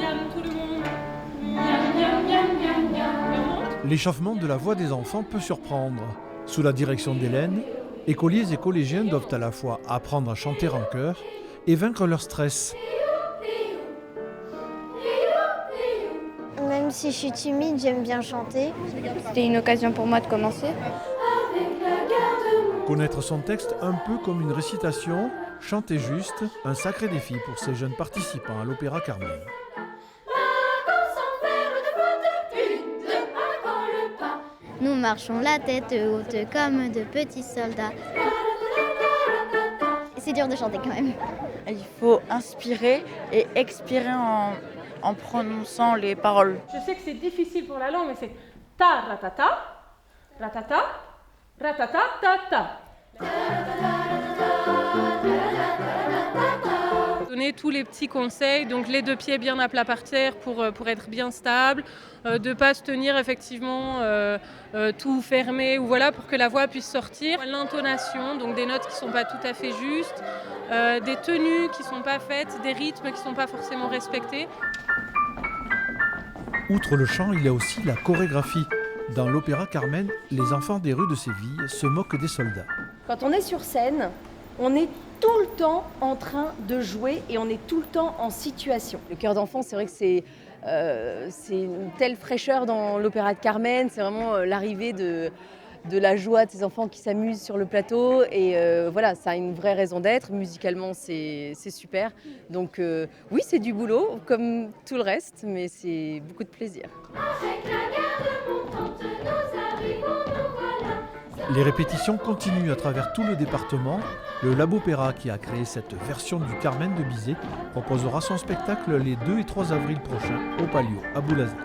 miam tout le monde. Miam, miam, miam, miam, miam. L'échauffement de la voix des enfants peut surprendre. Sous la direction d'Hélène, écoliers et collégiens doivent à la fois apprendre à chanter en chœur et vaincre leur stress. Même si je suis timide, j'aime bien chanter. C'était une occasion pour moi de commencer. Connaître son texte un peu comme une récitation, chanter juste, un sacré défi pour ces jeunes participants à l'Opéra Carmen. Nous marchons la tête haute comme de petits soldats. C'est dur de chanter quand même. Il faut inspirer et expirer en prononçant les paroles. Je sais que c'est difficile pour la langue, mais c'est ta ratata, ratata, ratata, ta ta. Donner tous les petits conseils, donc les deux pieds bien à plat par terre pour être bien stable, de ne pas se tenir effectivement tout fermé ou voilà pour que la voix puisse sortir. L'intonation, donc des notes qui ne sont pas tout à fait justes, des tenues qui ne sont pas faites, des rythmes qui ne sont pas forcément respectés. Outre le chant, il y a aussi la chorégraphie. Dans l'Opéra Carmen, les enfants des rues de Séville se moquent des soldats. Quand on est sur scène, on est tout le temps en train de jouer et on est tout le temps en situation. Le chœur d'enfant, c'est vrai que c'est une telle fraîcheur dans l'Opéra de Carmen. C'est vraiment l'arrivée de la joie de ces enfants qui s'amusent sur le plateau. Et voilà, ça a une vraie raison d'être. Musicalement, c'est super. Donc oui, c'est du boulot, comme tout le reste, mais c'est beaucoup de plaisir. Les répétitions continuent à travers tout le département. Le Labopéra, qui a créé cette version du Carmen de Bizet, proposera son spectacle les 2 et 3 avril prochains au Palio à Boulazek.